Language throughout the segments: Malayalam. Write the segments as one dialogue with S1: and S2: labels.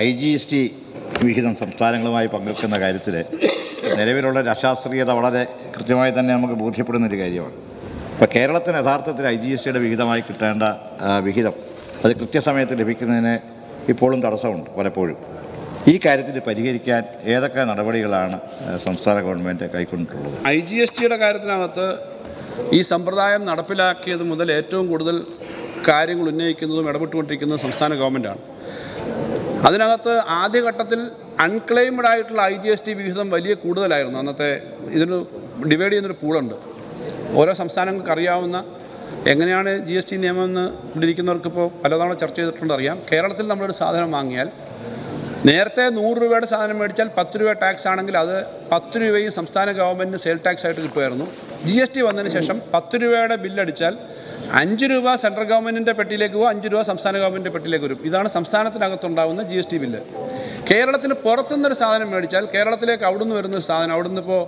S1: IGST വിഹിതം സംസ്ഥാനങ്ങളുമായി പങ്കെടുക്കുന്ന കാര്യത്തിൽ നിലവിലുള്ള അശാസ്ത്രീയത വളരെ കൃത്യമായി തന്നെ നമുക്ക് ബോധ്യപ്പെടുന്നൊരു കാര്യമാണ്. ഇപ്പോൾ കേരളത്തിന് യഥാർത്ഥത്തിൽ IGSTയുടെ വിഹിതമായി കിട്ടേണ്ട വിഹിതം അത് കൃത്യസമയത്ത് ലഭിക്കുന്നതിന് ഇപ്പോഴും തടസ്സമുണ്ട് പലപ്പോഴും. ഈ കാര്യത്തിൽ പരിഹരിക്കാൻ ഏതൊക്കെ നടപടികളാണ് സംസ്ഥാന ഗവൺമെൻറ് കൈക്കൊണ്ടിട്ടുള്ളത്?
S2: IGSTയുടെ കാര്യത്തിനകത്ത് ഈ സമ്പ്രദായം നടപ്പിലാക്കിയത് മുതൽ ഏറ്റവും കൂടുതൽ കാര്യങ്ങൾ ഉന്നയിക്കുന്നതും ഇടപെട്ടുകൊണ്ടിരിക്കുന്നതും സംസ്ഥാന ഗവൺമെൻറ്റാണ്. അതിനകത്ത് ആദ്യഘട്ടത്തിൽ അൺക്ലെയിംഡ് ആയിട്ടുള്ള IGST വിഹിതം വലിയ കൂടുതലായിരുന്നു. അന്നത്തെ ഇതിന് ഡിവൈഡ് ചെയ്യുന്നൊരു പൂളുണ്ട്. ഓരോ സംസ്ഥാനങ്ങൾക്ക് അറിയാവുന്ന എങ്ങനെയാണ് GST നിയമം എന്ന് ഇരിക്കുന്നവർക്കിപ്പോൾ പലതവണ ചർച്ച ചെയ്തിട്ടുണ്ട് അറിയാം. കേരളത്തിൽ നമ്മളൊരു സാധനം വാങ്ങിയാൽ നേരത്തെ 100 രൂപയുടെ സാധനം മേടിച്ചാൽ 10 രൂപ ടാക്സ് ആണെങ്കിൽ അത് 10 രൂപയും സംസ്ഥാന ഗവൺമെൻറ്റിന് സെയിൽ ടാക്സ് ആയിട്ട് കിട്ടുമായിരുന്നു. GST വന്നതിന് ശേഷം 10 രൂപയുടെ ബില്ലടിച്ചാൽ 5 രൂപ സെൻട്രൽ ഗവൺമെൻറ്റിൻ്റെ പെട്ടിയിലേക്ക് പോകും, 5 രൂപ സംസ്ഥാന ഗവൺമെൻറ്റിൻ്റെ പെട്ടിയിലേക്ക് വരും. ഇതാണ് സംസ്ഥാനത്തിനകത്തുണ്ടാകുന്ന GST ബില്ല്. കേരളത്തിന് പുറത്തുനിന്നൊരു സാധനം മേടിച്ചാൽ കേരളത്തിലേക്ക് അവിടുന്ന് വരുന്നൊരു സാധനം അവിടുന്ന് ഇപ്പോൾ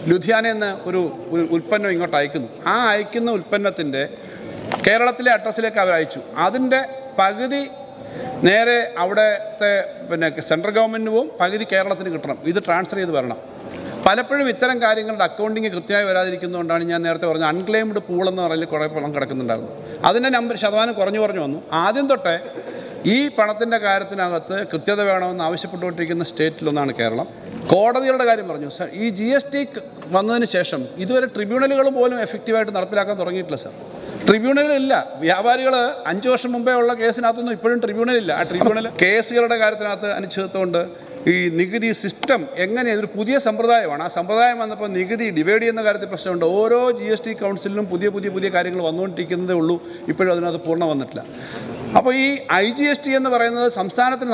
S2: ലുധിയാനയിൽ നിന്ന് ഒരു ഉൽപ്പന്നം ഇങ്ങോട്ട് അയക്കുന്നു. ആ അയക്കുന്ന ഉൽപ്പന്നത്തിൻ്റെ കേരളത്തിലെ അഡ്രസ്സിലേക്ക് അവർ അയച്ചു. അതിൻ്റെ പകുതി നേരെ അവിടുത്തെ സെൻട്രൽ ഗവൺമെൻറ്റിന് പോവും, പകുതി കേരളത്തിന് കിട്ടണം. ഇത് ട്രാൻസ്ഫർ ചെയ്ത് വരണം. പലപ്പോഴും ഇത്തരം കാര്യങ്ങളുടെ അക്കൗണ്ടിങ് കൃത്യമായി വരാതിരിക്കുന്നതുകൊണ്ടാണ് ഞാൻ നേരത്തെ പറഞ്ഞ അൺക്ലെയിംഡ് പൂളെന്ന് പറയുന്നത് കുറേ പണം കിടക്കുന്നുണ്ടായിരുന്നു. അതിൻ്റെ ശതമാനം കുറഞ്ഞു വന്നു. ആദ്യം തൊട്ടേ ഈ പണത്തിൻ്റെ കാര്യത്തിനകത്ത് കൃത്യത വേണമെന്ന് ആവശ്യപ്പെട്ടുകൊണ്ടിരിക്കുന്ന സ്റ്റേറ്റിലൊന്നാണ് കേരളം. കോടതികളുടെ കാര്യം പറഞ്ഞു. ഈ GST വന്നതിന് ശേഷം ഇതുവരെ ട്രിബ്യൂണലുകൾ പോലും എഫക്റ്റീവായിട്ട് നടപ്പിലാക്കാൻ തുടങ്ങിയിട്ടില്ല സാർ. ട്രിബ്യൂണലില്ല. വ്യാപാരികൾ 5 വർഷം മുമ്പേ ഉള്ള കേസിനകത്തൊന്നും ഇപ്പോഴും ട്രിബ്യൂണലില്ല. ആ ട്രിബ്യൂണൽ കേസുകളുടെ കാര്യത്തിനകത്ത് അനിശ്ചിതത്വമുണ്ട്. ഈ നികുതി സിസ്റ്റം എങ്ങനെ ഇതൊരു പുതിയ സമ്പ്രദായമാണ്. ആ സമ്പ്രദായം വന്നപ്പോൾ നികുതി ഡിവൈഡ് ചെയ്യുന്ന കാര്യത്തിൽ പ്രശ്നമുണ്ട്. ഓരോ GST കൗൺസിലിനും പുതിയ കാര്യങ്ങൾ വന്നുകൊണ്ടിരിക്കുന്നതേ ഉള്ളൂ. ഇപ്പോഴും അതിനകത്ത് പൂർണ്ണം വന്നിട്ടില്ല. അപ്പോൾ ഈ IGST എന്ന് പറയുന്നത്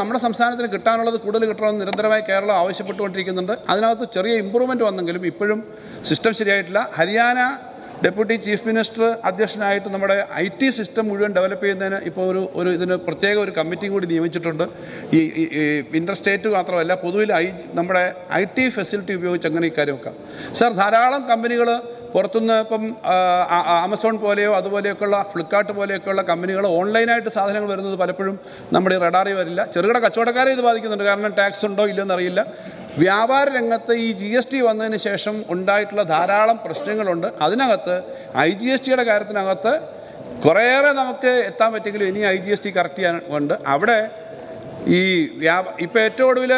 S2: നമ്മുടെ സംസ്ഥാനത്തിന് കിട്ടാനുള്ളത് കൂടുതൽ കിട്ടണമെന്ന് നിരന്തരമായി കേരളം ആവശ്യപ്പെട്ടുകൊണ്ടിരിക്കുന്നുണ്ട്. അതിനകത്ത് ചെറിയ ഇമ്പ്രൂവ്മെൻറ്റ് വന്നെങ്കിലും ഇപ്പോഴും സിസ്റ്റം ശരിയായിട്ടില്ല. ഹരിയാന ഡെപ്യൂട്ടി ചീഫ് മിനിസ്റ്റർ അധ്യക്ഷനായിട്ട് നമ്മുടെ IT സിസ്റ്റം മുഴുവൻ ഡെവലപ്പ് ചെയ്യുന്നതിന് ഇപ്പോൾ ഇതിന് പ്രത്യേക ഒരു കമ്മിറ്റിയും കൂടി നിയമിച്ചിട്ടുണ്ട്. ഈ ഇൻ്റർ സ്റ്റേറ്റ് മാത്രമല്ല, പൊതുവിൽ നമ്മുടെ IT ഫെസിലിറ്റി ഉപയോഗിച്ച് അങ്ങനെ ഇക്കാര്യം വെക്കാം. സാർ, ധാരാളം കമ്പനികൾ പുറത്തുനിന്ന് ഇപ്പം ആമസോൺ പോലെയോ അതുപോലെയൊക്കെയുള്ള ഫ്ലിപ്കാർട്ട് പോലെയൊക്കെയുള്ള കമ്പനികൾ ഓൺലൈനായിട്ട് സാധനങ്ങൾ വരുന്നത് പലപ്പോഴും നമ്മുടെ റഡാറിൽ വരില്ല. ചെറുകിട കച്ചവടക്കാരെ ഇത് ബാധിക്കുന്നുണ്ട്. കാരണം ടാക്സ് ഉണ്ടോ ഇല്ലയോ എന്നറിയില്ല. വ്യാപാര രംഗത്ത് ഈ GST വന്നതിന് ശേഷം ഉണ്ടായിട്ടുള്ള ധാരാളം പ്രശ്നങ്ങളുണ്ട്. അതിനകത്ത് IGSTയുടെ കാര്യത്തിനകത്ത് കുറേയേറെ നമുക്ക് എത്താൻ പറ്റിയെങ്കിലും ഇനി IGST കറക്റ്റ് ചെയ്യാനുണ്ട്. അവിടെ ഈ ഇപ്പോൾ ഏറ്റവും ഒടുവിൽ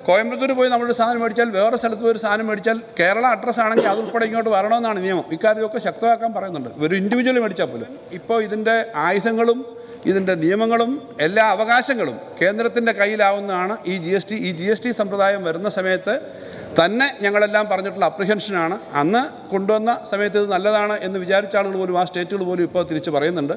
S2: കോയമ്പത്തൂർ പോയി നമ്മളൊരു സാധനം മേടിച്ചാൽ വേറെ സ്ഥലത്ത് പോയി ഒരു സാധനം മേടിച്ചാൽ കേരള അഡ്രസ്സ് ആണെങ്കിൽ അത് ഉൾപ്പെടെ ഇങ്ങോട്ട് വരണമെന്നാണ് നിയമം. ഇക്കാര്യമൊക്കെ ശക്തമാക്കാൻ പറയുന്നുണ്ട്. ഒരു ഇൻഡിവിജ്വൽ മേടിച്ചാൽ പോലും. ഇപ്പോൾ ഇതിൻ്റെ ആയുധങ്ങളും ഇതിൻ്റെ നിയമങ്ങളും എല്ലാ അവകാശങ്ങളും കേന്ദ്രത്തിൻ്റെ കയ്യിലാവുന്നതാണ് ഈ GST സമ്പ്രദായം വരുന്ന സമയത്ത് തന്നെ ഞങ്ങളെല്ലാം പറഞ്ഞിട്ടുള്ള അപ്രിഹെൻഷനാണ്. അന്ന് കൊണ്ടുവന്ന സമയത്ത് ഇത് നല്ലതാണ് എന്ന് വിചാരിച്ച ആളുകൾ പോലും ആ സ്റ്റേറ്റുകൾ പോലും ഇപ്പോൾ തിരിച്ച് പറയുന്നുണ്ട്.